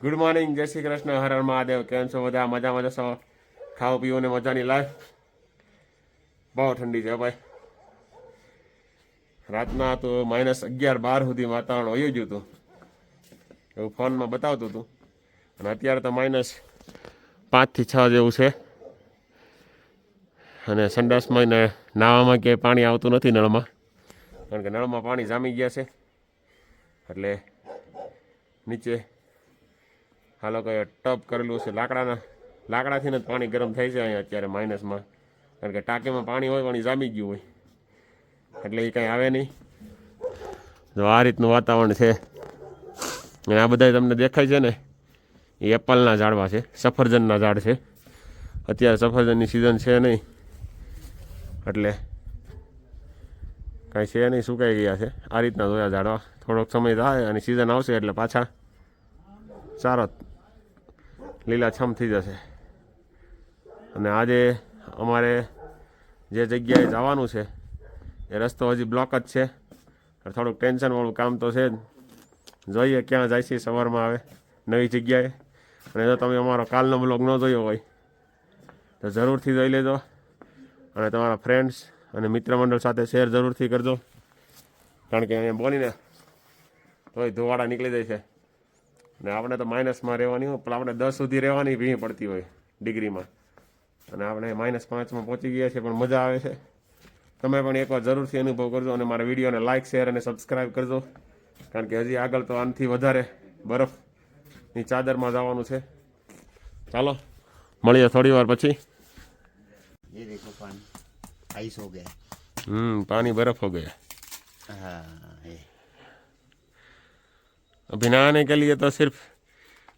Good morning, જય શ્રી કૃષ્ણ, હર હર મહાદેવ. કેમ છો બધા? મજામાં જશો? ખાવું પીવું ને મજાની લાઈફ. બહુ ઠંડી છે ભાઈ. રાતના તો -11-12 સુધી વાતાવરણ વયું ગયું હતું, એવું ફોનમાં બતાવતું હતું. અને અત્યારે તો -5 થી 6 જેવું છે. અને સંડાસમાં ને નાવામાં ક્યાંય પાણી આવતું નથી નળમાં, કારણ કે નળમાં પાણી જામી ગયા છે. એટલે નીચે આ લોકોએ ટબ કરેલું છે લાકડાથી જ પાણી ગરમ થાય છે અહીંયા અત્યારે માઇનસમાં, કારણ કે ટાંકીમાં પાણી હોય પણ એ જામી ગયું હોય એટલે એ કાંઈ આવે નહીં. જો આ રીતનું વાતાવરણ છે. અને આ બધા તમને દેખાય છે ને, એ એપલના ઝાડવા છે, સફરજનના ઝાડ છે. અત્યારે સફરજનની સિઝન છે નહીં એટલે કાંઈ છે નહીં, સુકાઈ ગયા છે. આ રીતના જોયા ઝાડવા. થોડોક સમય થાય અને સિઝન આવશે એટલે પાછા સારો લીલાછમ થઈ જશે. અને આજે અમારે જે જગ્યાએ જવાનું છે એ રસ્તો હજી બ્લોક જ છે. થોડુંક ટેન્શનવાળું કામ તો છે જ. જોઈએ ક્યાં જાય છે સવારમાં આવે નવી જગ્યાએ. અને જો તમે અમારો કાલનો બ્લોગ ન જોયો હોય તો જરૂરથી જોઈ લેજો, અને તમારા ફ્રેન્ડ્સ અને મિત્ર મંડળ સાથે શેર જરૂરથી કરજો, કારણ કે અહીંયા બોલીને તોય ધોવાડા નીકળી જાય છે. ને આપણે તો માઇનસમાં રહેવાની હોય, પણ આપણે 10 સુધી રહેવાની ભીં પડતી હોય ડિગ્રીમાં, અને આપણે -5માં પહોંચી ગયા છે. પણ મજા આવે છે. તમે પણ એકવાર જરૂરથી અનુભવ કરજો, અને મારા વિડીયોને લાઇક, શેર અને સબસ્ક્રાઈબ કરજો, કારણ કે હજી આગળ તો આનાથી વધારે બરફની ચાદરમાં જવાનું છે. ચાલો મળીએ થોડી વાર પછી. ये देखो पानी आइस हो गया। पानी बर्फ हो गया। हाँ ये अभी नहाने के लिए तो सिर्फ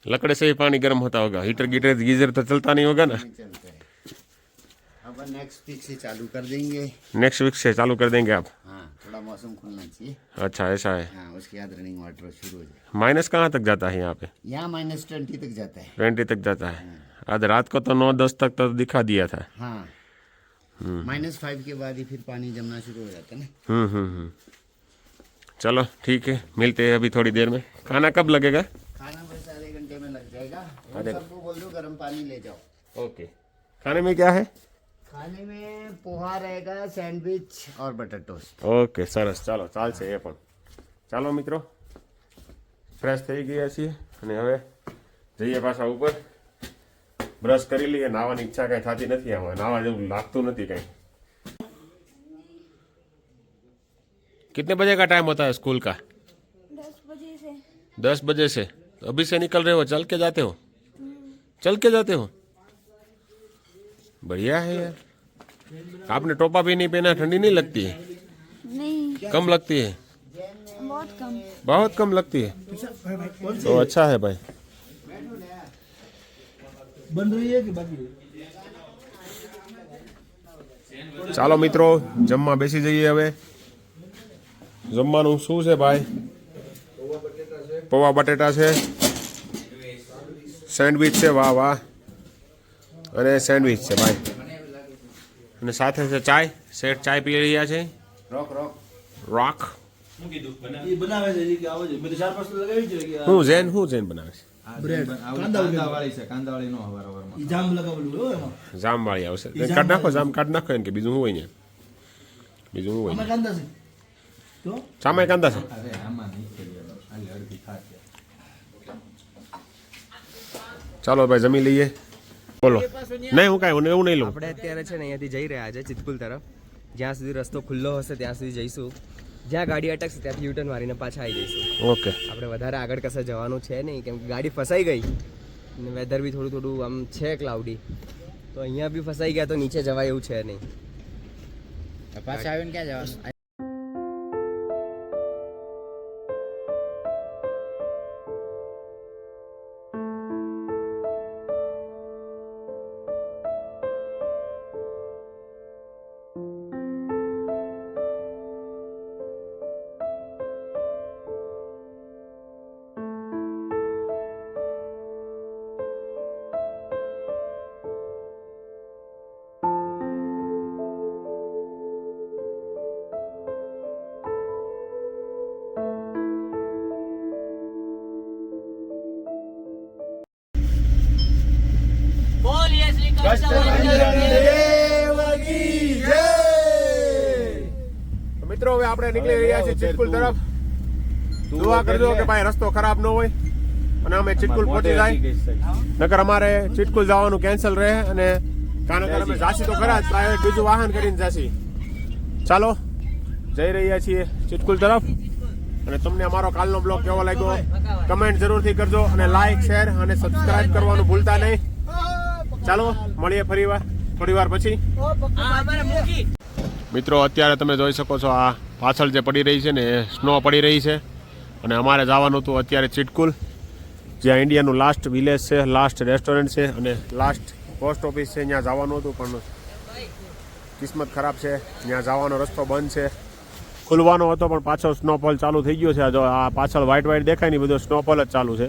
लकड़े से ही पानी गर्म होता होगा, हीटर गीटर गीजर तो चलता नहीं होगा ना। नहीं चलता है। अब नेक्स्ट वीक से चालू कर देंगे। नेक्स्ट वीक से चालू कर देंगे आप? हाँ थोड़ा मौसम खुलना चाहिए। अच्छा ऐसा है। हाँ उसके बाद रनिंग वाटर शुरू हो जाए। माइनस कहाँ तक जाता है यहाँ पे? यहाँ -20 तक जाता है। 20 तक जाता है। आज रात को तो 9-10 तक तो दिखा दिया था। हाँ -5 के बाद ही फिर पानी जमना शुरू हो जाता है ना। चलो ठीक है, मिलते हैं अभी थोड़ी देर में। खाना कब लगेगा? खाना बस आधे घंटे में लग जाएगा। और सबको बोल दो गर्म पानी ले जाओ। ओके। खाने में क्या है? खाने में पोहा रहेगा, सैंडविच और बटर टोस्ट। ઓકે સરસ, ચાલો ચાલશે એ પણ. ચાલો મિત્રો, ફ્રેશ થઈ ગયા છીએ અને હવે જઈએ પાછા ઉપર. બ્રશ કરી લઈએ. નાહવાની ઈચ્છા કાંઈ થતી નથી, આમાં નાહવા જેવું લાગતું નથી કાંઈ. कितने बजे का टाइम होता है स्कूल का? 10 बजे से। 10 बजे से? तो अभी से निकल रहे हो? चल के जाते हो? चल के जाते हो? बढ़िया है यार। आपने टोपा भी नहीं पहना, ठंडी नहीं लगती है? नहीं, कम लगती है? बहुत कम। बहुत कम लगती है? तो अच्छा है भाई। बन रही है कि बाकी? ચાલો મિત્રો, જમવા બેસી જઈએ હવે. જમવાનું શું છે ભાઈ? પૌવા બટેટા છે, સેન્ડવિચ છે, વાહ વાહ, અને સેન્ડવિચ છે ભાઈ, અને સાથે છે ચાય. શેઠ ચાય પી રહ્યા છે. રોક ये बनावे છે કે આવે છે. મેં 4-5 લગાવી છે કે હું ઝેન બનાવે છે. બ્રેડ કાંદાવાળી છે, કાંદાવાળી નો હવારવારમાં. ઈ જામ લગાવેલું હોય એમાં. જામવાળી આવશે. કાઢ નાખો, જામ કાઢ નાખો એને, કે બીજું શું હોય ને? બીજું શું હોય? આમાં કાંદા છે તો ચામાં કાંદા છે. અરે આમાં નહીં કરી ખાલી અડધી ખાશે. ચાલો ભાઈ જમી લઈએ. બોલો. નહીં હું કાંઈ એવું નહીં લઉં. આપણે અત્યારે છે ને અહીંયાથી જઈ રહ્યા છે ચિતકુલ તરફ. જ્યાં સુધી રસ્તો ખુલ્લો હશે ત્યાં સુધી જઈશું. જ્યાં ગાડી અટકશે ત્યાંથી યુટર્ન મારીને પાછા આવી જઈશું. ઓકે. આપણે વધારે આગળ કશે જવાનું છે નહીં, કેમ કે ગાડી ફસાઈ ગઈ અને વેધર બી થોડું આમ છે ક્લાઉડી, તો અહીંયા બી ફસાઈ ગયા તો નીચે જવાય એવું છે નહીં. पास आवे क्या जवाब। મિત્રો હવે આપણે નીકળી રહ્યા છીએ ચિટકુલ તરફ. દુઆ કરજો કે ભાઈ રસ્તો ખરાબ ન હોય અને અમે ચિટકુલ પહોંચી જાય, નકર અમારે ચિટકુલ જવાનું કેન્સલ રહે અને કાનગર અમે જાસી તો ખરા જ, પ્રાઇવેટ બીજું વાહન કરીને જાસી. ચાલો જઈ રહ્યા છીએ ચિટકુલ તરફ. અને તમને અમારો કાલનો બ્લોગ કેવો લાગ્યો કમેન્ટ જરૂરથી કરજો અને લાઈક શેર અને સબસ્ક્રાઇબ કરવાનું ભૂલતા નહીં. ચાલો મળીએ ફરીવાર થોડી વાર પછી. મિત્રો અત્યારે તમે જોઈ શકો છો આ પાછળ જે પડી રહી છે ને એ સ્નો પડી રહી છે અને અમારે જવાનું હતું અત્યારે ચિટકુલ, જ્યાં ઇન્ડિયાનું લાસ્ટ વિલેજ છે, લાસ્ટ રેસ્ટોરન્ટ છે અને લાસ્ટ પોસ્ટ ઓફિસ છે. ત્યાં જવાનું હતું પણ કિસ્મત ખરાબ છે, ત્યાં જવાનો રસ્તો બંધ છે. ખુલવાનો હતો પણ પાછો સ્નોફોલ ચાલુ થઈ ગયો છે. જો આ પાછળ વ્હાઇટ દેખાય ને બધો સ્નોફોલ જ ચાલુ છે,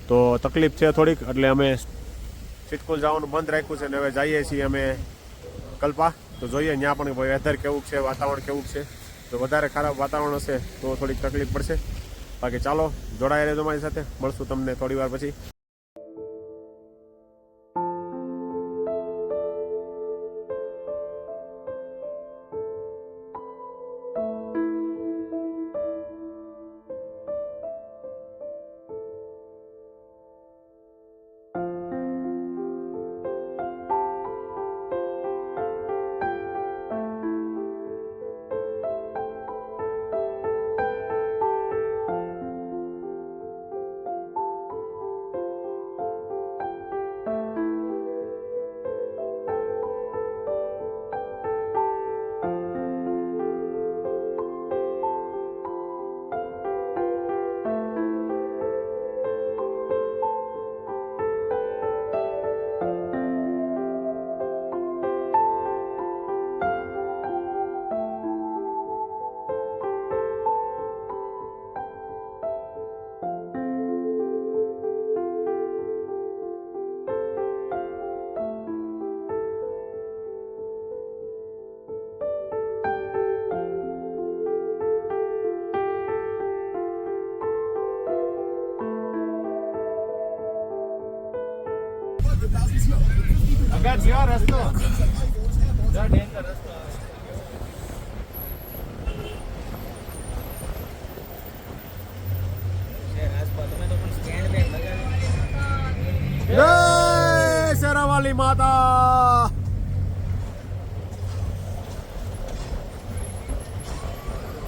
તો તકલીફ છે થોડીક, એટલે અમે ચિટકુલ જવાનું બંધ રાખ્યું છે. અને હવે જઈએ છીએ અમે કલ્પા. તો જોઈએ ત્યાં પણ વેધર કેવું છે, વાતાવરણ કેવું છે. જો વધારે ખરાબ વાતાવરણ હશે તો થોડીક તકલીફ પડશે. બાકી ચાલો જોડાઈ રહેજો મારી સાથે, મળશું તમને થોડી વાર પછી. જય શેરાવાલી માતા.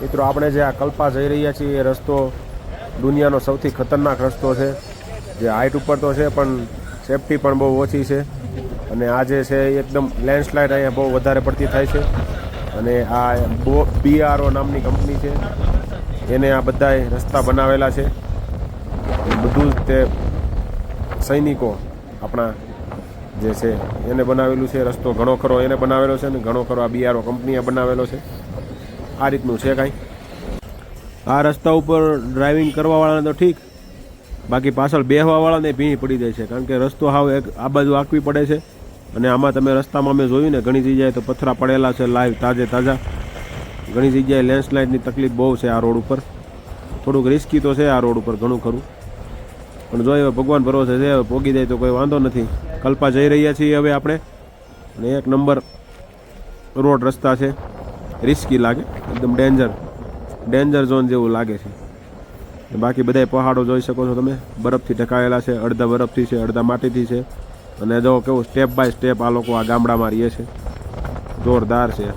મિત્રો આપણે જે આ કલ્પા જઈ રહ્યા છીએ એ રસ્તો દુનિયાનો સૌથી ખતરનાક રસ્તો છે. જે હાઈટ ઉપર તો છે પણ સેફટી પણ બહુ ઓછી છે. અને આ જે છે એકદમ લેન્ડસ્લાઇડ અહીંયા બહુ વધારે પડતી થાય છે. અને આ BRO નામની કંપની છે, એને આ બધાય રસ્તા બનાવેલા છે. બધું જ તે સૈનિકો આપણા જે છે એને બનાવેલું છે. રસ્તો ઘણો ખરો એને બનાવેલો છે ને ઘણો ખરો આ BRO કંપનીએ બનાવેલો છે. આ રીતનું છે કાંઈ. આ રસ્તા ઉપર ડ્રાઇવિંગ કરવાવાળાને તો ઠીક, બાકી પાછળ બેહવાવાળાને ભીંય પડી જાય છે, કારણ કે રસ્તો હાવ એક આ બાજુ આંકવી પડે છે. અને આમાં તમે રસ્તામાં મેં જોયું ને ઘણી જગ્યાએ તો પથરા પડેલા છે લાઈવ તાજા. ઘણી જગ્યાએ લેન્ડસ્લાઇડની તકલીફ બહુ છે આ રોડ ઉપર. થોડુંક રિસ્કી તો છે આ રોડ ઉપર ઘણું ખરું, પણ જો હવે ભગવાન ભરોસે છે, હવે પોગી જાય તો કોઈ વાંધો નથી. કલ્પા જઈ રહ્યા છીએ હવે આપણે, અને 1 નંબર રોડ રસ્તા છે. રિસ્કી લાગે, એકદમ ડેન્જર ઝોન જેવું લાગે છે. બાકી બધા પહાડો જોઈ શકો છો તમે, બરફથી ઢંકાયેલા છે. અડધા બરફથી છે, અડધા માટીથી છે. અને જો કેવું સ્ટેપ બાય સ્ટેપ આ લોકો આ ગામડામાં રહે છે, જોરદાર છે.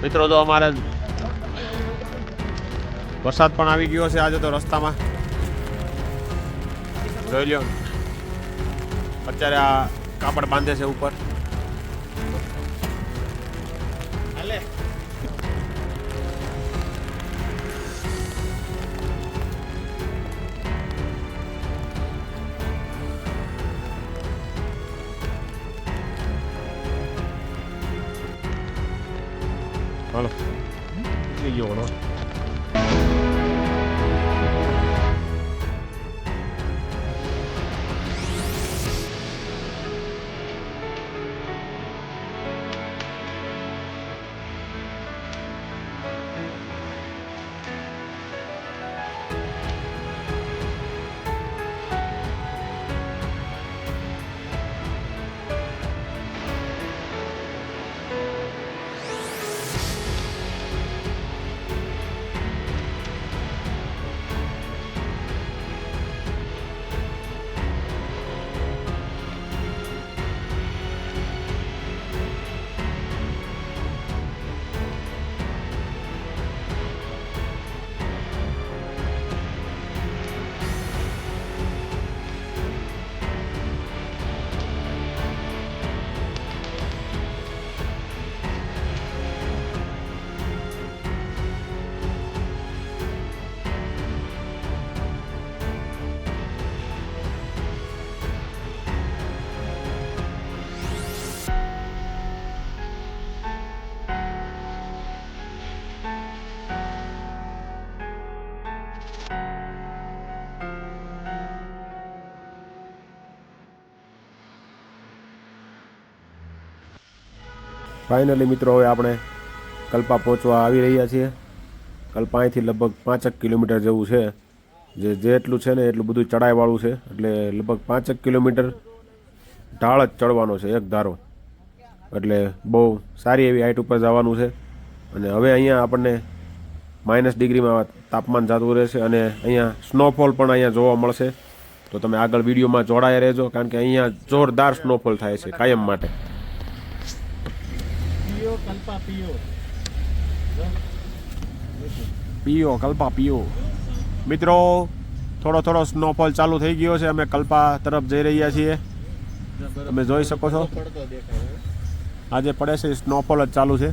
મિત્રો તો અમારે વરસાદ પણ આવી ગયો છે આજે તો રસ્તામાં જોઈ લ્યો. અત્યારે આ કાપડ બાંધે છે ઉપર. હાલો ઉતરી ગયો વળો. ફાઇનલી મિત્રો હવે આપણે કલ્પા પહોંચવા આવી રહ્યા છીએ. કલ્પા અહીંથી લગભગ 5 કિલોમીટર જેવું છે. જેટલું છે ને એટલું બધું ચડાઈવાળું છે, એટલે લગભગ 5 કિલોમીટર ઢાળ જ ચડવાનો છે એક ધારો. એટલે બહુ સારી એવી હાઈટ ઉપર જવાનું છે. અને હવે અહીંયા આપણને -ડિગ્રીમાં તાપમાન જતું રહેશે અને અહીંયા સ્નોફોલ પણ અહીંયા જોવા મળશે. તો તમે આગળ વિડીયોમાં જોડાયા રહેજો, કારણ કે અહીંયા જોરદાર સ્નોફોલ થાય છે કાયમ માટે. પીઓ કલ્પા પીઓ. મિત્રો થોડો સ્નોફોલ ચાલુ થઈ ગયો છે. અમે કલ્પા તરફ જઈ રહ્યા છીએ. તમે જોઈ શકો છો આજે પડે છે સ્નોફોલ જ ચાલુ છે.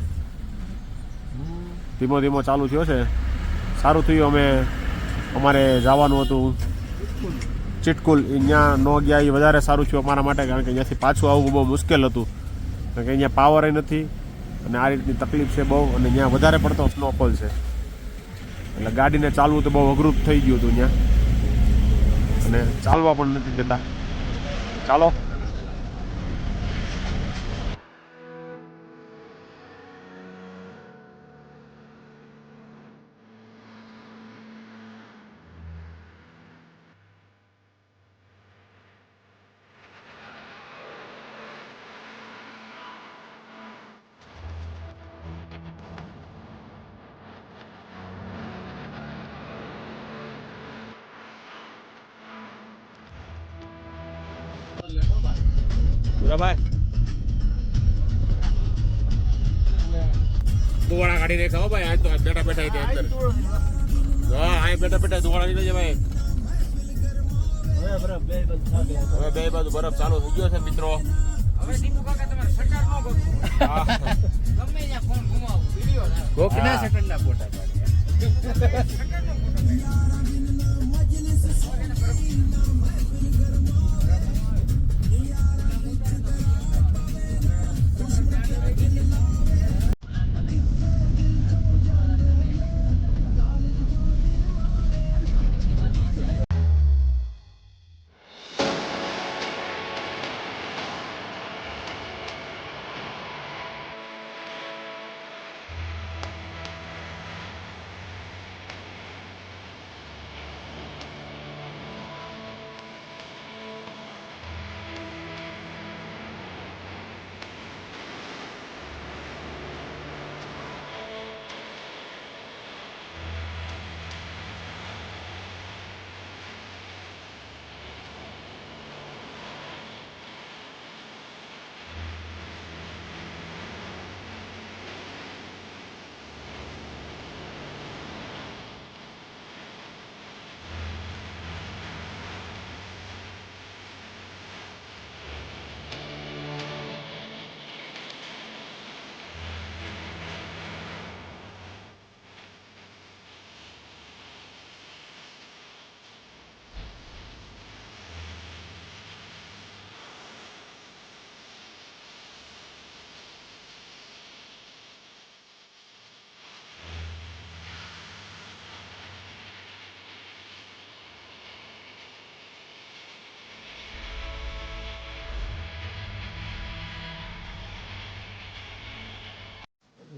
ધીમો ધીમો ચાલુ થયો છે. સારું થયું અમે અમારે જવાનું હતું ચિટકુલ, ત્યાં ન ગયા. એ વધારે સારું થયું અમારા માટે, કારણ કે અહીંયાથી પાછું આવવું બહુ મુશ્કેલ હતું, કારણ કે અહીંયા પાવર નથી અને આ રીતની તકલીફ છે બહુ. અને ત્યાં વધારે પડતો સ્નોફોલ છે, એટલે ગાડીને ચાલવું તો બહુ અઘરું થઈ ગયું હતું ત્યાં, અને ચાલવા પણ નથી દેતા. ચાલો ભાઈ દુવાળા કાઢી દે ખાઓ ભાઈ. આજ તો બેઠા બેઠા અંદર હા બેઠા દુવાળા નીકળી જાય ભાઈ. હવે બે બાજુ બરફ ચાલુ થઈ ગયો છે મિત્રો. હવે દીપુ કાકા તમારે શટર નો ગમે ત્યાં ફોન ઘુમાવો વિડિયો ગોકના શટર ના ફોટા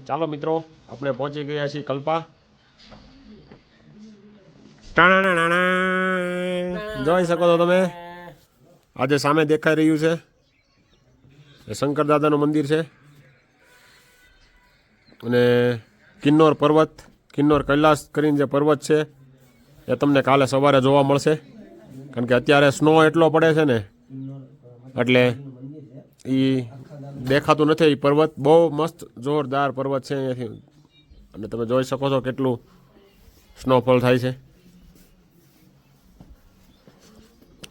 ચાલો મિત્રો આપણે પહોંચી ગયા છીએ કલ્પા. ટાણાણાણાણા. જોઈ શકો છો તમે આજે સામે દેખાઈ રહ્યું છે એ શંકર દાદાનું મંદિર છે અને કિન્નોર પર્વત, કિન્નોર કૈલાસ કરીને જે પર્વત છે એ તમને કાલે સવારે જોવા મળશે. કારણ કે અત્યારે સ્નો એટલો પડે છે ને એટલે એ દેખાતું નથી. એ પર્વત બહુ મસ્ત જોરદાર પર્વત છે અહીંયાથી અને તમે જોઈ શકો છો કેટલું સ્નોફોલ થાય છે.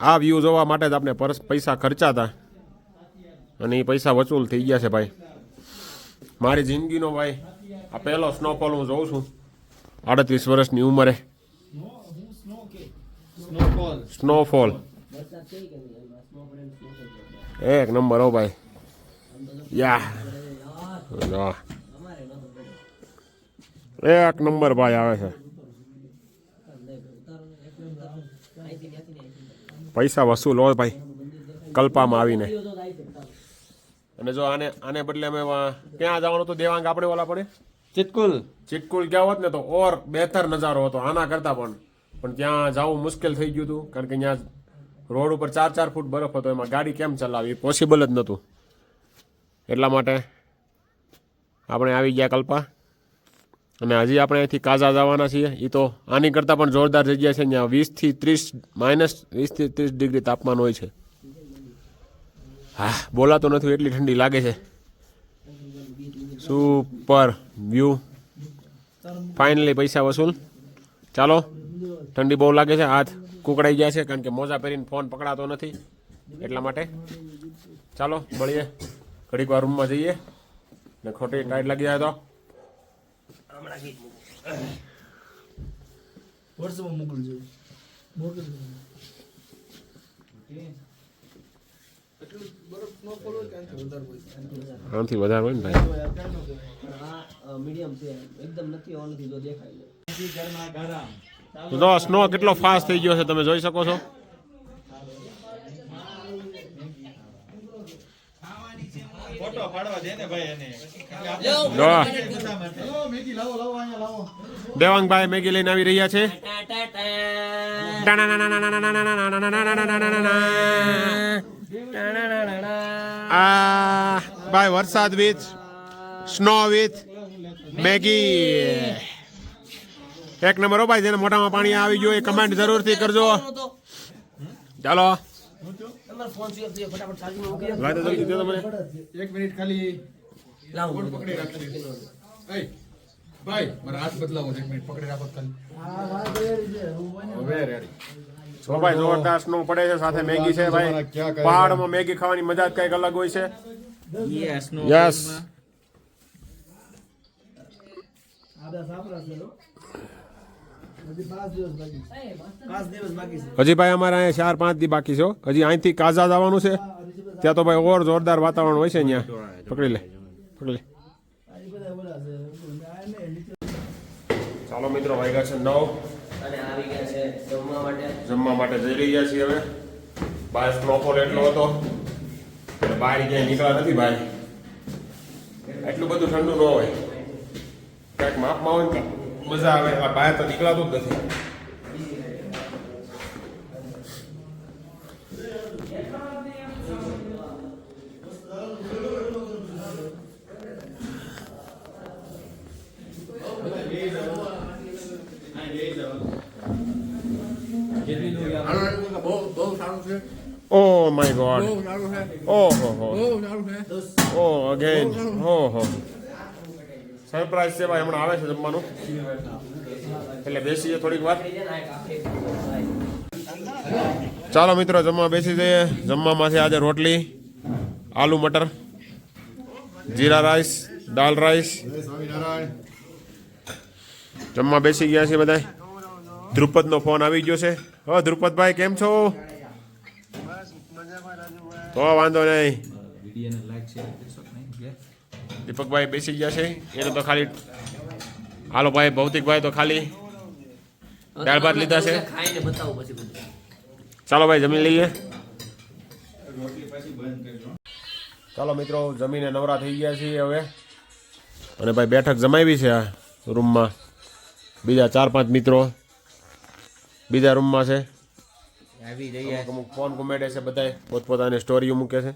આ વ્યૂ જોવા માટે જ આપણે પૈસા ખર્ચા હતા અને એ પૈસા વસૂલ થઈ ગયા છે ભાઈ. મારી જિંદગીનો ભાઈ આ પહેલો સ્નોફોલ હું જોઉં છું 38 વર્ષની ઉંમરે. સ્નોફોલ એક નંબર હો ભાઈ. યા એક નંબર ભાઈ આવે છે. પૈસા વસૂલ હોય ભાઈ કલ્પામાં આવીને. અને જો આને બદલે અમે ક્યાં જવાનું હતું દેવાંગ આપણે ઓલા પડે ચિટકુલ ગયા હોત ને તો ઓર બહેતર નજારો હતો આના કરતા પણ ત્યાં જવું મુશ્કેલ થઈ ગયું હતું. કારણ કે ત્યાં રોડ ઉપર 4 ફૂટ બરફ હતો, એમાં ગાડી કેમ ચલાવવી પોસિબલ જ નહોતું. એટલા માટે આપણે આવી ગયા કલ્પા અને હજી આપણે અહીંથી કાઝા જવાના છીએ. એ તો આની કરતાં પણ જોરદાર જગ્યા છે. ત્યાં -20 થી 30 ડિગ્રી તાપમાન હોય છે. હા બોલાતો નથી એટલી ઠંડી લાગે છે. Super view. ફાઇનલી પૈસા વસૂલ. ચાલો ઠંડી બહુ લાગે છે, હાથ કુકડાઈ ગયા છે કારણ કે મોજા પહેરીને ફોન પકડાતો નથી એટલા માટે. ચાલો મળીએ ઘડીક વાર રૂમમાં જઈએ ને ખોટી ટાઈટ લાગી જાય તો વોટ્સએપમાં મોકલજો. આનાથી વધારે હોય ને ભાઈ. તો સ્નો કેટલો ફાસ્ટ થઈ ગયો છે તમે જોઈ શકો છો. દેવાંગભાઈ મેગી લઈને આવી રહ્યા છે. ભાઈ વરસાદ વિથ સ્નો વિથ મેગી એક નંબર હો ભાઈ. જેને મોઢામાં પાણી આવી ગયું એ કમેન્ટ જરૂરથી કરજો. ચાલો એક મિનિટ ખાલી ફોન પકડી રાખો. ભાઈ મારા હાથ બદલાવો, એક મિનિટ પકડી રાખો ખાલી. હવે રેડી જો ભાઈ જોરદાર સ્નો પડે છે, સાથે મેગી છે ભાઈ. પહાડમાં મેગી ખાવાની મજા જ કઈક અલગ હોય છે. યસ હજી ભાઈ અમારે અહીંયા 4-5 દી બાકી છે. હજી અહીંથી કાઝા જવાનું છે. ત્યાં તો ભાઈ ઓર જોરદાર વાતાવરણ હોય છે. અહીંયા પકડી લે. ચાલો મિત્રો વાગ્યા છે 9 અને આવી ગયા છે જમવા માટે જઈ રહ્યા છીએ હવે. બહાર સ્નોફોલ એટલો હતો એટલે બહાર ક્યાંય નીકળ્યા નથી ભાઈ. એટલું બધું ઠંડુ ન હોય, ક્યાંક માપમાં હોય ને મજા આવે. બહાર તો નીકળાતું જ નથી. Oh my God. Oh again. Surprise છે ભાઈ. હમણાં આવે છે જમવાનું એટલે બેસીએ થોડીક વાર. ચાલો મિત્રો જમવા બેસી જઈએ. જમવામાં છે આજે રોટલી, આલુ મટર, જીરા રાઈસ, દાલ રાઈસ. જમવા બેસી ગયા છે બધા. ધ્રુપદનો ફોન આવી ગયો છે. હો ધ્રુપદભાઈ કેમ છો? તો વાંધો નહીં. દીપકભાઈ બેસી ગયા છે. એને તો ખાલી હાલો ભાઈ ભૌતિકભાઈ તો ખાલી દાળ ભાત લીધા છે. ચાલો ભાઈ જમી લઈએ. ચાલો મિત્રો જમીને નવરા થઈ ગયા છીએ હવે. અને ભાઈ બેઠક જમાવી છે આ રૂમમાં. બીજા 4-5 મિત્રો બીજા રૂમમાં છે. આવી જઈએ. અમુક ફોન ઘુમેડે છે, બધાય પોતપોતાની સ્ટોરીઓ મૂકે છે.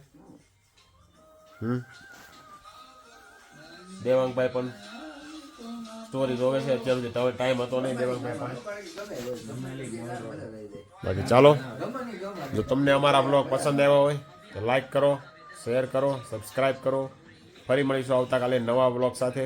દેવાંગભાઈ પણ સ્ટોરી જોવે છે અત્યાર સુધી. હવે ટાઈમ હતો નહીં દેવાંગભાઈ પાસે. બાકી ચાલો, જો તમને અમારા બ્લોગ પસંદ આવ્યા હોય તો લાઈક કરો, શેર કરો, સબસ્ક્રાઈબ કરો. ફરી મળીશું આવતાકાલે નવા બ્લોગ સાથે.